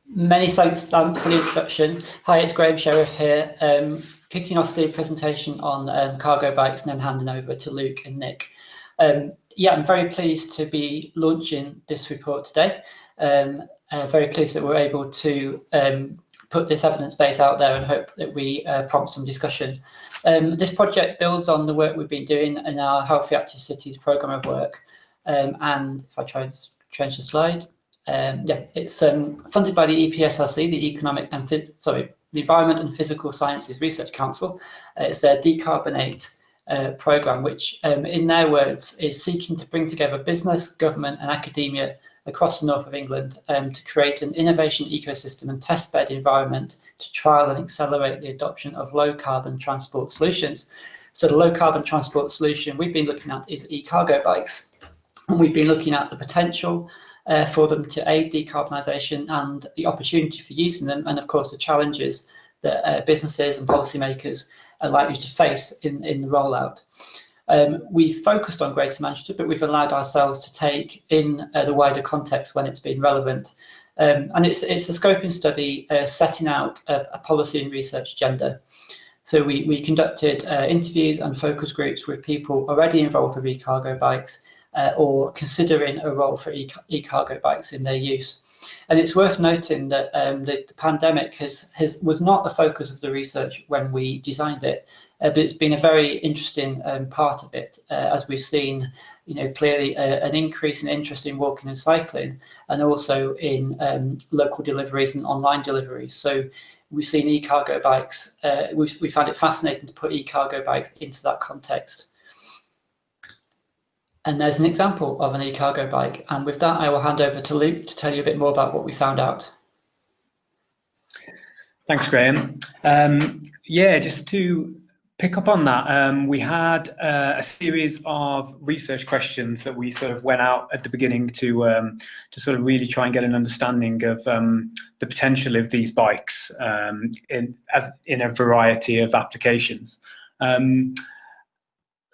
Many thanks, Dan, for the introduction. Hi, it's Graeme Sherriff here, kicking off the presentation on cargo bikes and then handing over to Luke and Nick. Yeah, I'm very pleased to be launching this report today. Very pleased that we're able to put this evidence base out there and hope that we prompt some discussion. This project builds on the work we've been doing in our Healthy Active Cities programme of work. And if I try and change the slide, it's funded by the EPSRC, the Environment and Physical Sciences Research Council. It's a Decarbonate programme, which in their words is seeking to bring together business, government and academia across the north of England to create an innovation ecosystem and testbed environment to trial and accelerate the adoption of low carbon transport solutions. So the low carbon transport solution we've been looking at is e-cargo bikes. And we've been looking at the potential for them to aid decarbonisation and the opportunity for using them, and of course the challenges that businesses and policymakers are likely to face in the rollout. We've focused on Greater Manchester, but we've allowed ourselves to take in the wider context when it's been relevant. And it's a scoping study setting out a policy and research agenda. So we conducted interviews and focus groups with people already involved with e-cargo bikes or considering a role for e-cargo bikes in their use. And it's worth noting that the pandemic was not the focus of the research when we designed it, but it's been a very interesting part of it, as we've seen, clearly an increase in interest in walking and cycling, and also in local deliveries and online deliveries. So we've seen e-cargo bikes, we found it fascinating to put e-cargo bikes into that context. And there's an example of an e-cargo bike. And with that, I will hand over to Luke to tell you a bit more about what we found out. Thanks, Graeme. Yeah, just to pick up on that, we had a series of research questions that we sort of went out at the beginning to sort of really try and get an understanding of the potential of these bikes in a variety of applications.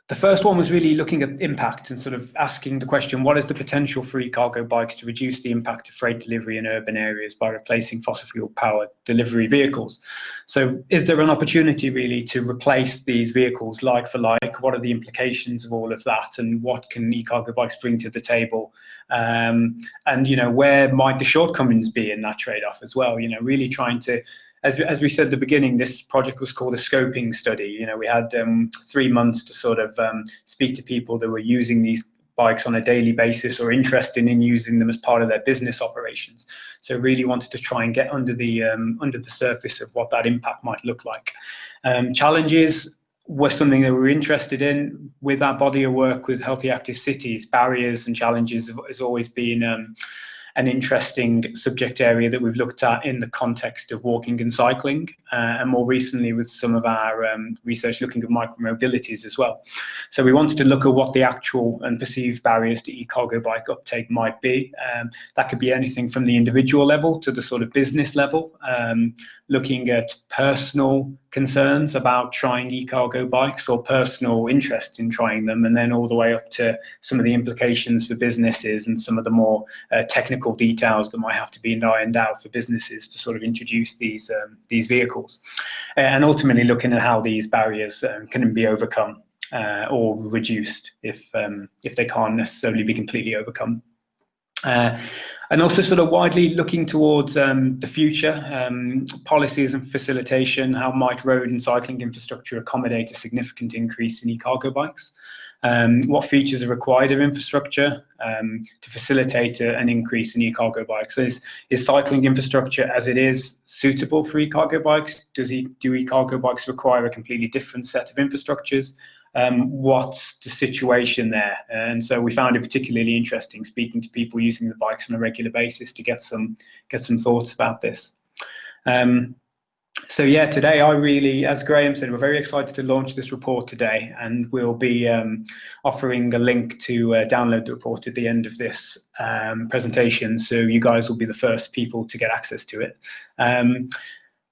The first one was really looking at impact and sort of asking the question, what is the potential for e-cargo bikes to reduce the impact of freight delivery in urban areas by replacing fossil fuel powered delivery vehicles? So is there an opportunity really to replace these vehicles like for like? What are the implications of all of that, and what can e-cargo bikes bring to the table? And where might the shortcomings be in that trade-off as well? Really trying to, as we said at the beginning, this project was called a scoping study. We had 3 months to sort of speak to people that were using these bikes on a daily basis or interested in using them as part of their business operations. So really wanted to try and get under the surface of what that impact might look like. Challenges were something that we were interested in with our body of work with Healthy Active Cities. Barriers and challenges has always been an interesting subject area that we've looked at in the context of walking and cycling, and more recently with some of our research looking at micromobilities as well. So we wanted to look at what the actual and perceived barriers to e-cargo bike uptake might be. That could be anything from the individual level to the sort of business level, looking at personal concerns about trying e-cargo bikes or personal interest in trying them, and then all the way up to some of the implications for businesses and some of the more technical details that might have to be ironed out for businesses to sort of introduce these vehicles, and ultimately looking at how these barriers can be overcome or reduced if they can't necessarily be completely overcome. And also sort of widely looking towards the future, policies and facilitation. How might road and cycling infrastructure accommodate a significant increase in e-cargo bikes? What features are required of infrastructure to facilitate an increase in e-cargo bikes? So is cycling infrastructure as it is suitable for e-cargo bikes? Do e-cargo bikes require a completely different set of infrastructures? What's the situation there? And so we found it particularly interesting speaking to people using the bikes on a regular basis to get some thoughts about this. So yeah, today as Graeme said, we're very excited to launch this report today, and we'll be offering a link to download the report at the end of this presentation, so you guys will be the first people to get access to it.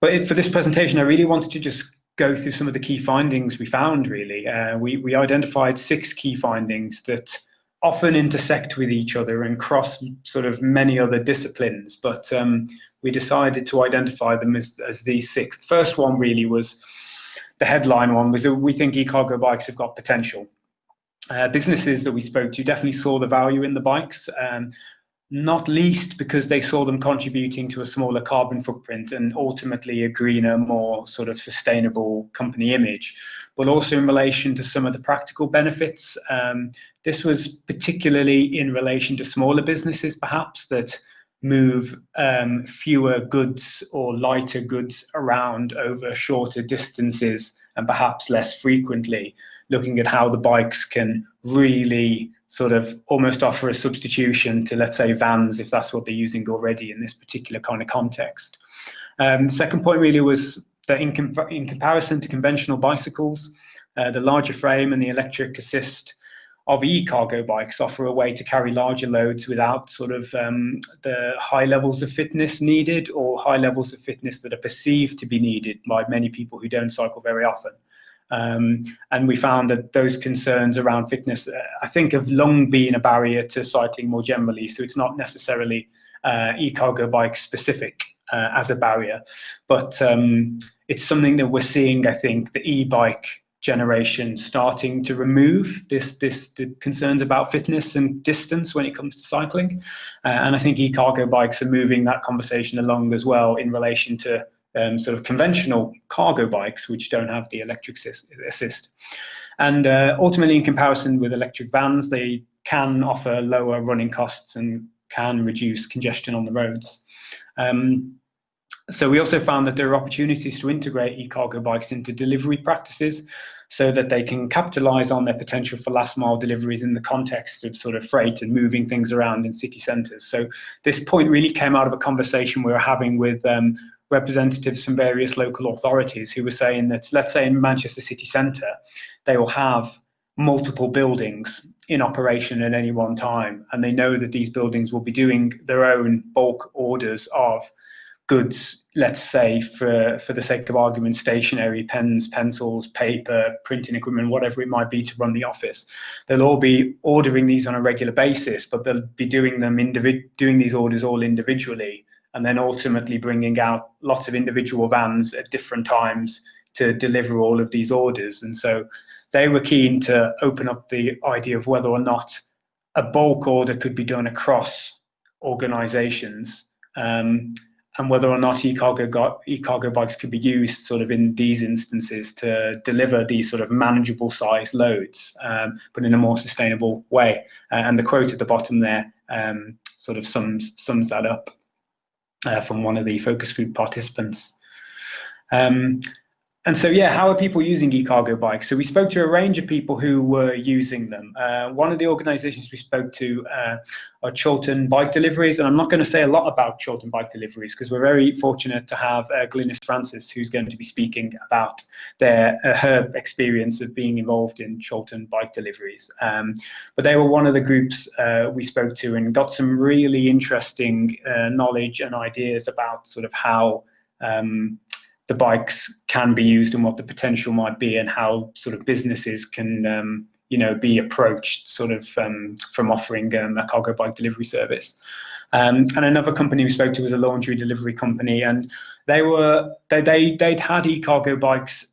But for this presentation, I really wanted to just go through some of the key findings we found, really. We identified 6 key findings that often intersect with each other and cross sort of many other disciplines, but we decided to identify them as these six. The first one really was, the headline one was that we think e-cargo bikes have got potential. Businesses that we spoke to definitely saw the value in the bikes, not least because they saw them contributing to a smaller carbon footprint and ultimately a greener, more sort of sustainable company image, but also in relation to some of the practical benefits. This was particularly in relation to smaller businesses, perhaps, that move fewer goods or lighter goods around over shorter distances and perhaps less frequently, looking at how the bikes can really sort of almost offer a substitution to, let's say, vans, if that's what they're using already in this particular kind of context. The second point really was that in comparison to conventional bicycles, the larger frame and the electric assist of e-cargo bikes offer a way to carry larger loads without sort of the high levels of fitness needed, or high levels of fitness that are perceived to be needed by many people who don't cycle very often. And we found that those concerns around fitness, I think, have long been a barrier to cycling more generally. So it's not necessarily e-cargo bike specific as a barrier, but it's something that we're seeing, I think, the e-bike generation starting to remove the concerns about fitness and distance when it comes to cycling. And I think e-cargo bikes are moving that conversation along as well in relation to sort of conventional cargo bikes, which don't have the electric assist. And ultimately, in comparison with electric vans, they can offer lower running costs and can reduce congestion on the roads. So we also found that there are opportunities to integrate e-cargo bikes into delivery practices so that they can capitalize on their potential for last mile deliveries in the context of sort of freight and moving things around in city centres. So this point really came out of a conversation we were having with representatives from various local authorities who were saying that, let's say in Manchester city centre, they will have multiple buildings in operation at any one time, and they know that these buildings will be doing their own bulk orders of goods, let's say for the sake of argument, stationery, pens, pencils, paper, printing equipment, whatever it might be to run the office. They'll all be ordering these on a regular basis, but they'll be doing these orders all individually, and then ultimately bringing out lots of individual vans at different times to deliver all of these orders. And so they were keen to open up the idea of whether or not a bulk order could be done across organizations, and whether or not e-cargo bikes could be used sort of in these instances to deliver these sort of manageable size loads, but in a more sustainable way. And the quote at the bottom there sort of sums that up from one of the focus group participants. And so, yeah, how are people using e-cargo bikes? So we spoke to a range of people who were using them. One of the organisations we spoke to are Chiltern Bike Deliveries, and I'm not going to say a lot about Chiltern Bike Deliveries because we're very fortunate to have Glynis Francis, who's going to be speaking about her experience of being involved in Chiltern Bike Deliveries. But they were one of the groups we spoke to and got some really interesting knowledge and ideas about sort of how the bikes can be used and what the potential might be, and how sort of businesses can be approached sort of from offering a cargo bike delivery service. And another company we spoke to was a laundry delivery company, and they'd had e-cargo bikes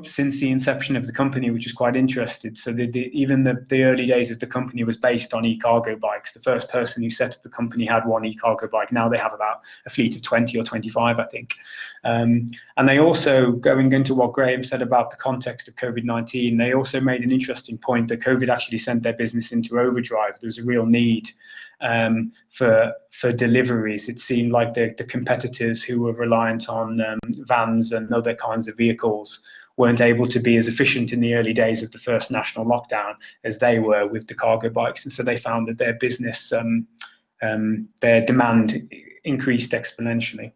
since the inception of the company, which is quite interesting. So even the early days of the company was based on e-cargo bikes. The first person who set up the company had one e-cargo bike. Now they have about a fleet of 20 or 25, I think. And they also, going into what Graeme said about the context of COVID-19, they also made an interesting point that COVID actually sent their business into overdrive. There was a real need for deliveries. It seemed like the competitors who were reliant on vans and other kinds of vehicles weren't able to be as efficient in the early days of the first national lockdown as they were with the cargo bikes. And so they found that their business, their demand increased exponentially.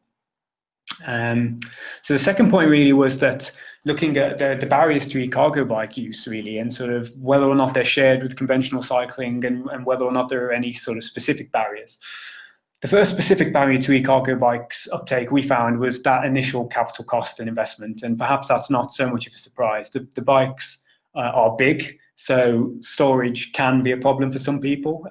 So the second point really was that looking at the barriers to e-cargo bike use really, and sort of whether or not they're shared with conventional cycling, and whether or not there are any sort of specific barriers. The first specific barrier to e-cargo bikes uptake we found was that initial capital cost and investment, and perhaps that's not so much of a surprise. The bikes are big, So storage can be a problem for some people.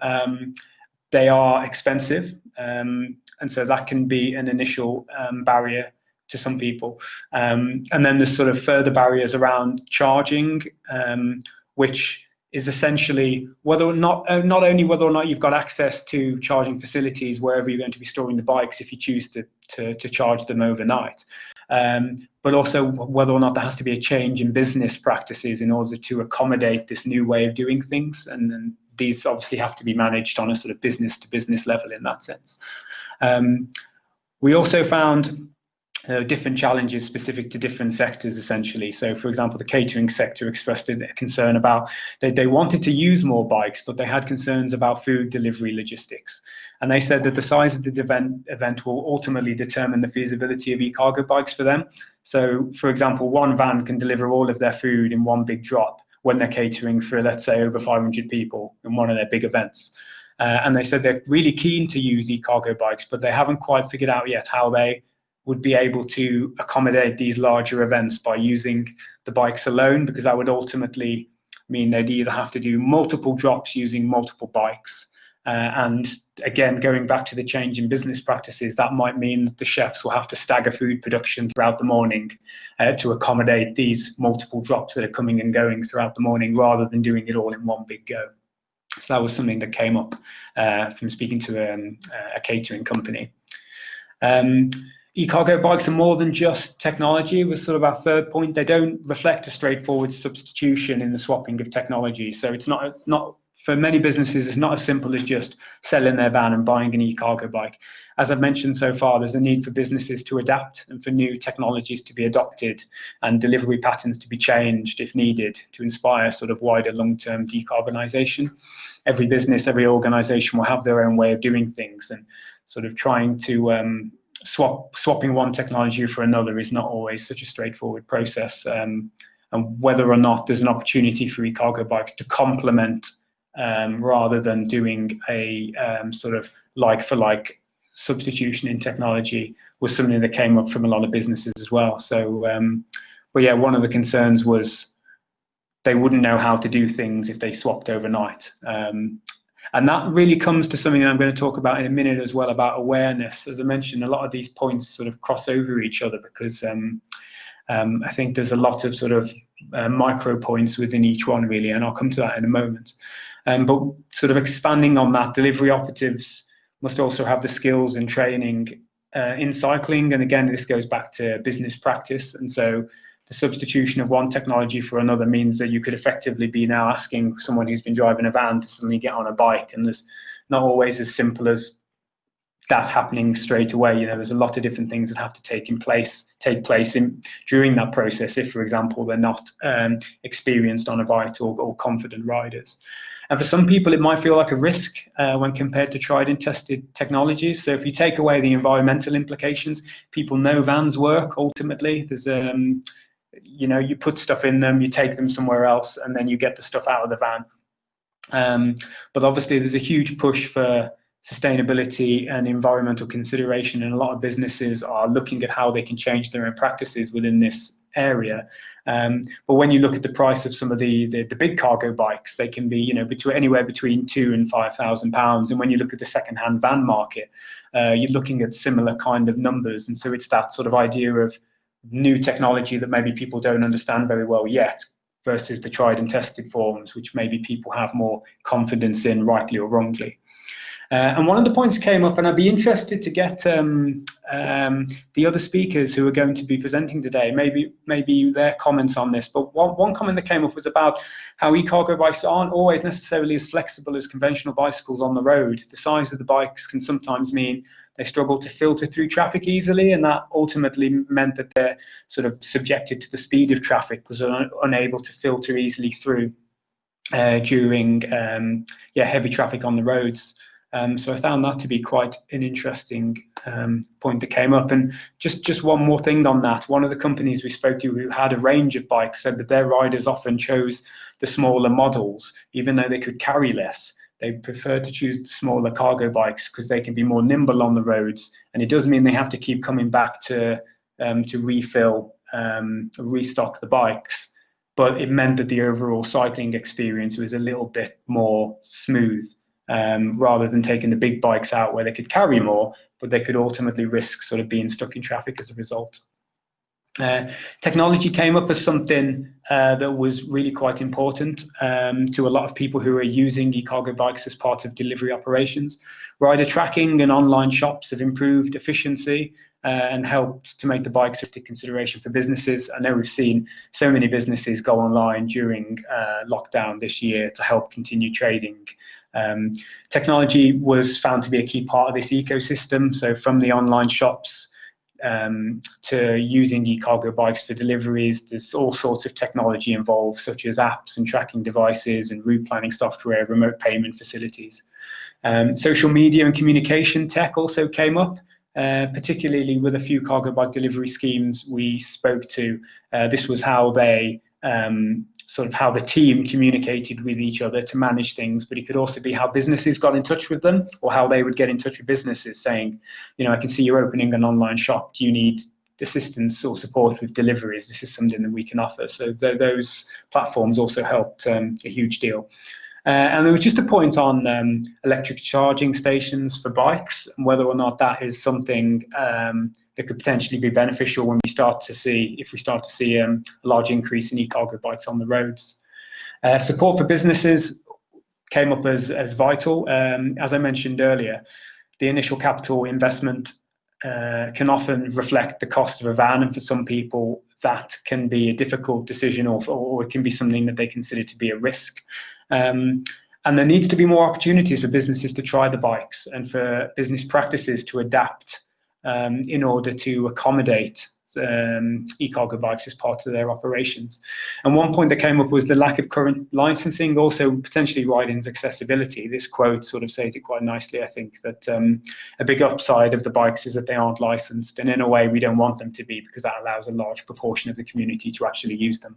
They are expensive, and so that can be an initial barrier to some people. And then there's sort of further barriers around charging, which is essentially whether or not, not only whether or not you've got access to charging facilities wherever you're going to be storing the bikes if you choose to charge them overnight, but also whether or not there has to be a change in business practices in order to accommodate this new way of doing things. And these obviously have to be managed on a sort of business to business level in that sense. We also found different challenges specific to different sectors, essentially. So, for example, the catering sector expressed a concern about they wanted to use more bikes, but they had concerns about food delivery logistics. And they said that the size of the event will ultimately determine the feasibility of e-cargo bikes for them. So, for example, one van can deliver all of their food in one big drop when they're catering for, let's say, over 500 people in one of their big events. And they said they're really keen to use e-cargo bikes, but they haven't quite figured out yet how they would be able to accommodate these larger events by using the bikes alone, because that would ultimately mean they'd either have to do multiple drops using multiple bikes. And again, going back to the change in business practices, that might mean that the chefs will have to stagger food production throughout the morning to accommodate these multiple drops that are coming and going throughout the morning, rather than doing it all in one big go. So that was something that came up from speaking to a catering company. E-cargo bikes are more than just technology was sort of our third point. They don't reflect a straightforward substitution in the swapping of technology. So it's not for many businesses, it's not as simple as just selling their van and buying an e-cargo bike. As I've mentioned so far, there's a need for businesses to adapt and for new technologies to be adopted and delivery patterns to be changed if needed to inspire sort of wider long-term decarbonisation. Every business, every organisation will have their own way of doing things, and sort of trying to swapping one technology for another is not always such a straightforward process, and whether or not there's an opportunity for e-cargo bikes to complement rather than doing a sort of like-for-like substitution in technology was something that came up from a lot of businesses as well. So, but yeah, one of the concerns was they wouldn't know how to do things if they swapped overnight. And that really comes to something that I'm going to talk about in a minute as well, about awareness. As I mentioned, a lot of these points sort of cross over each other because I think there's a lot of sort of micro points within each one, really, and I'll come to that in a moment. But sort of expanding on that, delivery operatives must also have the skills and training in cycling. And again, this goes back to business practice. And so the substitution of one technology for another means that you could effectively be now asking someone who's been driving a van to suddenly get on a bike. And there's not always as simple as that happening straight away. You know, there's a lot of different things that have to take place during that process if, for example, they're not experienced on a bike or confident riders. And for some people, it might feel like a risk when compared to tried and tested technologies. So if you take away the environmental implications, people know vans work ultimately. There's you know, you put stuff in them, you take them somewhere else, and then you get the stuff out of the van. But obviously there's a huge push for sustainability and environmental consideration, and a lot of businesses are looking at how they can change their own practices within this area. But when you look at the price of some of the big cargo bikes, they can be, you know, anywhere between £2,000 and £5,000. And when you look at the second-hand van market, you're looking at similar kind of numbers. And so it's that sort of idea of new technology that maybe people don't understand very well yet versus the tried and tested forms, which maybe people have more confidence in, rightly or wrongly. And one of the points came up, and I'd be interested to get the other speakers who are going to be presenting today, maybe their comments on this. But one comment that came up was about how e-cargo bikes aren't always necessarily as flexible as conventional bicycles on the road. The size of the bikes can sometimes mean they struggle to filter through traffic easily, and that ultimately meant that they're sort of subjected to the speed of traffic because they're unable to filter easily through during heavy traffic on the roads. So I found that to be quite an interesting point that came up. And just one more thing on that, one of the companies we spoke to who had a range of bikes said that their riders often chose the smaller models, even though they could carry less. They prefer to choose the smaller cargo bikes because they can be more nimble on the roads. And it does mean they have to keep coming back to refill, restock the bikes. but it meant that the overall cycling experience was a little bit more smooth, rather than taking the big bikes out where they could carry more, but they could ultimately risk sort of being stuck in traffic as a result. Technology came up as something that was really quite important to a lot of people who are using e-cargo bikes as part of delivery operations. Rider tracking and online shops have improved efficiency and helped to make the bikes a consideration for businesses. I know we've seen so many businesses go online during lockdown this year to help continue trading. Technology was found to be a key part of this ecosystem. So from the online shops to using e-cargo bikes for deliveries, there's all sorts of technology involved, such as apps and tracking devices and route planning software, remote payment facilities. Social media and communication tech also came up, particularly with a few cargo bike delivery schemes we spoke to. This was how they sort of how the team communicated with each other to manage things, but it could also be how businesses got in touch with them, or how they would get in touch with businesses saying, you know, I can see you're opening an online shop. Do you need assistance or support with deliveries? This is something that we can offer. So those platforms also helped a huge deal. And there was just a point on electric charging stations for bikes, and whether or not that is something that could potentially be beneficial when we start to see, if we start to see a large increase in e-cargo bikes on the roads. Support for businesses came up as vital. As I mentioned earlier, the initial capital investment can often reflect the cost of a van, and for some people that can be a difficult decision, or it can be something that they consider to be a risk. And there needs to be more opportunities for businesses to try the bikes and for business practices to adapt in order to accommodate e-cargo bikes as part of their operations. And one point that came up was the lack of current licensing, also potentially riding's accessibility. This quote sort of says it quite nicely, I think, that a big upside of the bikes is that they aren't licensed, and in a way we don't want them to be, because that allows a large proportion of the community to actually use them.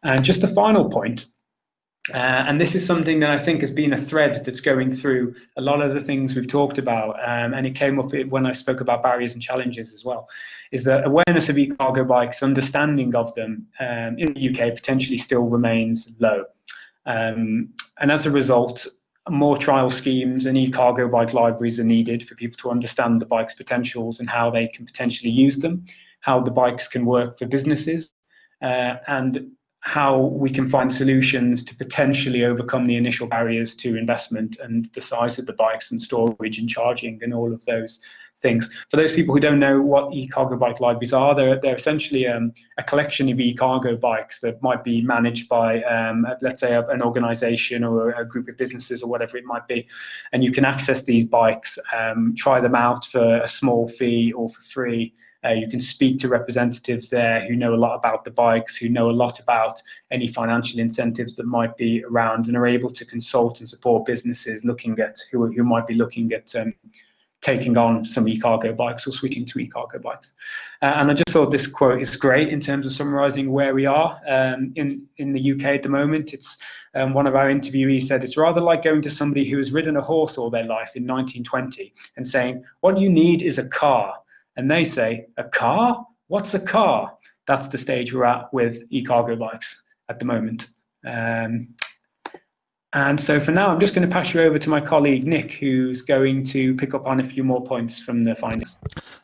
And just a final point, and this is something that I think has been a thread that's going through a lot of the things we've talked about, and it came up when I spoke about barriers and challenges as well, is that awareness of e-cargo bikes, understanding of them in the UK potentially still remains low. And as a result, more trial schemes and e-cargo bike libraries are needed for people to understand the bike's potentials and how they can potentially use them, how the bikes can work for businesses, and how we can find solutions to potentially overcome the initial barriers to investment and the size of the bikes and storage and charging and all of those things. For those people who don't know what e-cargo bike libraries are, they're essentially a collection of e-cargo bikes that might be managed by, let's say, an organization or a group of businesses or whatever it might be. And you can access these bikes, try them out for a small fee or for free. You can speak to representatives there who know a lot about the bikes, who know a lot about any financial incentives that might be around, and are able to consult and support businesses looking at who might be looking at taking on some e-cargo bikes or switching to e-cargo bikes. And I just thought this quote is great in terms of summarising where we are in the UK at the moment. It's one of our interviewees said it's rather like going to somebody who has ridden a horse all their life in 1920 and saying, what you need is a car. And they say, a car? What's a car? That's the stage we're at with e-cargo bikes at the moment. And so for now, I'm just going to pass you over to my colleague, Nick, who's going to pick up on a few more points from the findings.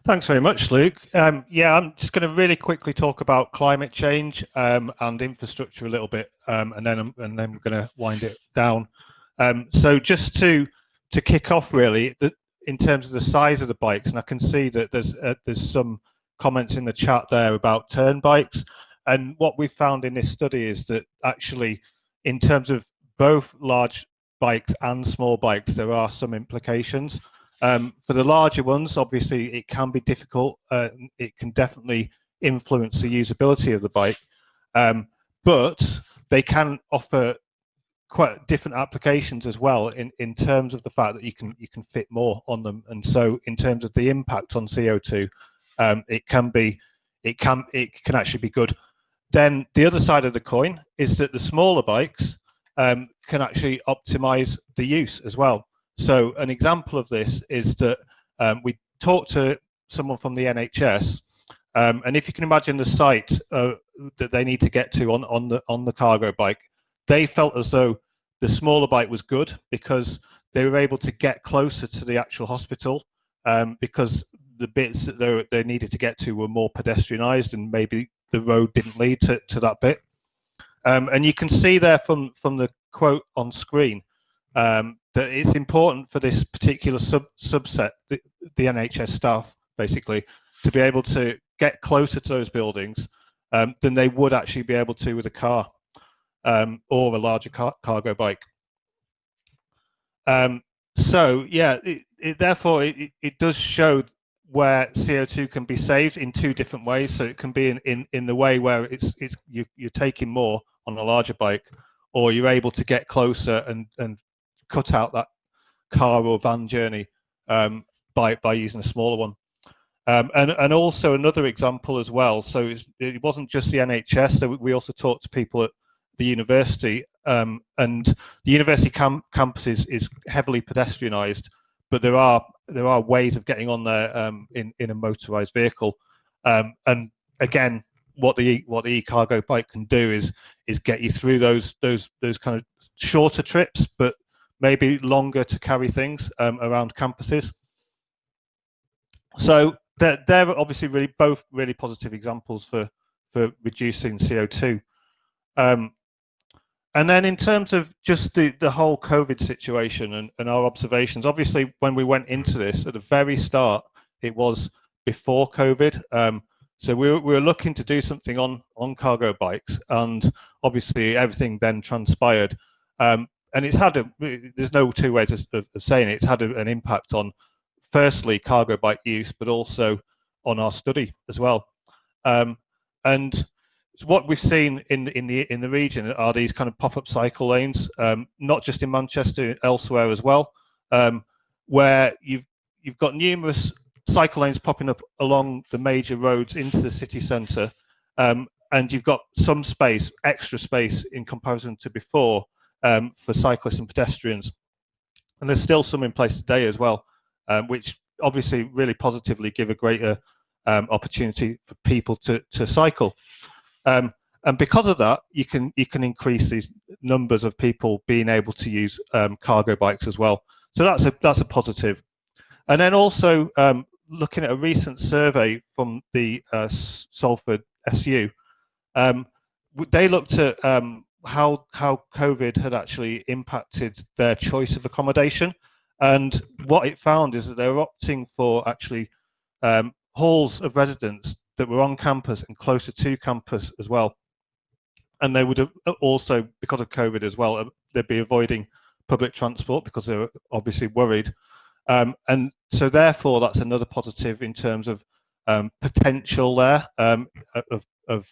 Thanks very much, Luke. Yeah, I'm just going to really quickly talk about climate change and infrastructure a little bit, and then we're going to wind it down. So just to kick off, really, in terms of the size of the bikes, and I can see that there's some comments in the chat there about turn bikes, and what we found in this study is that actually, in terms of both large bikes and small bikes, there are some implications. For the larger ones, obviously, it can be difficult. It can definitely influence the usability of the bike, but they can offer quite different applications as well in terms of the fact that you can fit more on them. And so in terms of the impact on CO2, it can actually be good. Then the other side of the coin is that the smaller bikes can actually optimize the use as well. So an example of this is that we talked to someone from the NHS And if you can imagine the site that they need to get to on the cargo bike, they felt as though the smaller bike was good because they were able to get closer to the actual hospital, because the bits that they needed to get to were more pedestrianised, and maybe the road didn't lead to that bit. And you can see there from the quote on screen that it's important for this particular subset, the NHS staff, basically, to be able to get closer to those buildings than they would actually be able to with a car or a larger cargo bike. So yeah, therefore it does show where CO2 can be saved in two different ways. So it can be in the way where you're taking more on a larger bike, or you're able to get closer and cut out that car or van journey by using a smaller one. And also another example as well. So it wasn't just the NHS. So we also talked to people at the university, and the university campus is heavily pedestrianised, but there are ways of getting on there in a motorised vehicle. And again, what the e-cargo bike can do is get you through those kind of shorter trips, but maybe longer to carry things around campuses. So they're obviously both really positive examples for reducing CO2. And then in terms of just the whole COVID situation and our observations, obviously when we went into this at the very start, it was before COVID. So we were looking to do something on cargo bikes, and obviously everything then transpired. And it's had there's no two ways of saying it. It's had an impact on, firstly, cargo bike use, but also on our study as well. And what we've seen in the region are these kind of pop-up cycle lanes, not just in Manchester, elsewhere as well, where you've got numerous cycle lanes popping up along the major roads into the city centre, and you've got some space, extra space in comparison to before, for cyclists and pedestrians. And there's still some in place today as well, which obviously really positively give a greater opportunity for people to cycle. And because of that, you can increase these numbers of people being able to use cargo bikes as well. So that's a positive. And then also looking at a recent survey from the Salford SU, they looked at how COVID had actually impacted their choice of accommodation, and what it found is that they were opting for actually halls of residence that were on campus and closer to campus as well. And they would have also, because of COVID as well, they'd be avoiding public transport because they were obviously worried. And so therefore, that's another positive in terms of potential there of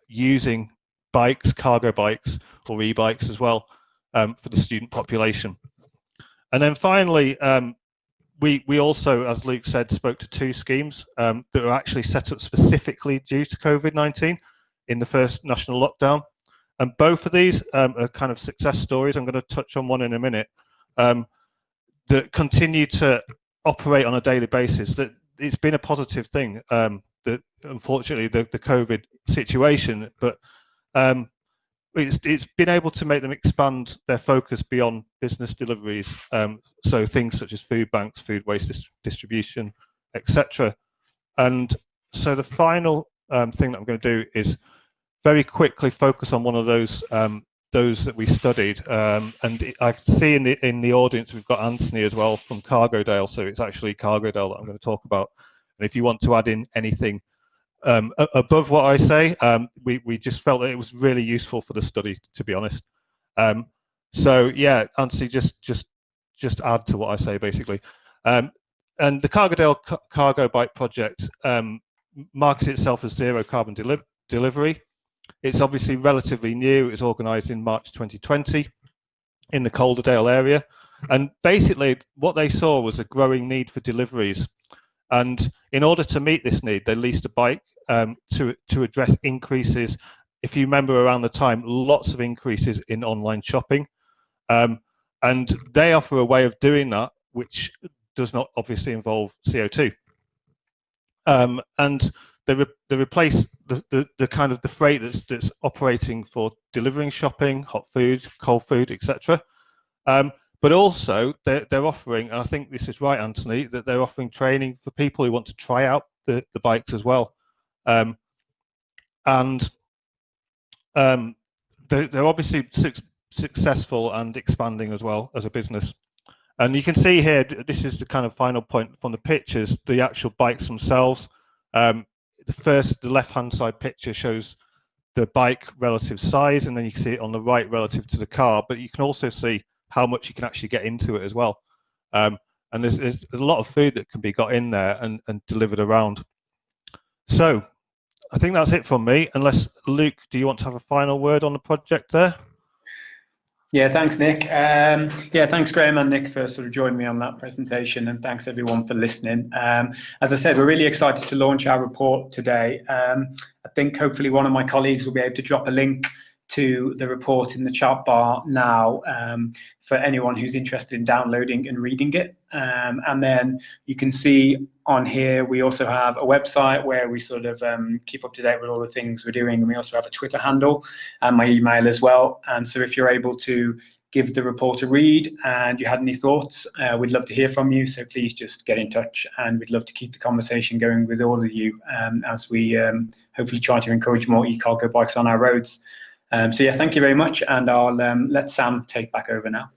using bikes, cargo bikes, or e-bikes as well for the student population. And then finally, we also, as Luke said, spoke to two schemes that were actually set up specifically due to COVID-19 in the first national lockdown. And both of these are kind of success stories. I'm going to touch on one in a minute, that continue to operate on a daily basis. That it's been a positive thing, that unfortunately the COVID situation, but it's been able to make them expand their focus beyond business deliveries, so things such as food banks, food waste distribution, etc. And so the final thing that I'm going to do is very quickly focus on one of those that we studied, and I can see in the audience we've got Anthony as well from Cargodale, so it's actually Cargodale that I'm going to talk about. And if you want to add in anything above what I say, we just felt that it was really useful for the study, to be honest. So yeah, Anthony, just add to what I say basically. And the Cargodale Cargo Bike Project markets itself as zero carbon delivery. It's obviously relatively new. It was organised in March 2020 in the Calderdale area, and basically what they saw was a growing need for deliveries. And in order to meet this need, they leased a bike to address increases. If you remember around the time, lots of increases in online shopping. And they offer a way of doing that, which does not obviously involve CO2. And they replace the kind of the freight that's operating for delivering shopping, hot food, cold food, etc. But also they're offering, and I think this is right, Anthony, that they're offering training for people who want to try out the bikes as well. They're obviously successful and expanding as well as a business. And you can see here, this is the kind of final point from the pictures, the actual bikes themselves. The left-hand side picture shows the bike relative size, and then you can see it on the right relative to the car, but you can also see how much you can actually get into it as well. And there's a lot of food that can be got in there and delivered around. So I think that's it from me, unless, Luke, do you want to have a final word on the project there? Yeah, thanks, Nick. Yeah, thanks, Graeme and Nick, for sort of joining me on that presentation, and thanks everyone for listening. As I said, we're really excited to launch our report today. I think hopefully one of my colleagues will be able to drop a link to the report in the chat bar now for anyone who's interested in downloading and reading it. And then you can see on here, we also have a website where we sort of keep up to date with all the things we're doing. And we also have a Twitter handle and my email as well. And so if you're able to give the report a read and you had any thoughts, we'd love to hear from you. So please just get in touch, and we'd love to keep the conversation going with all of you as we hopefully try to encourage more e-cargo bikes on our roads. So yeah, thank you very much, and I'll let Sam take back over now.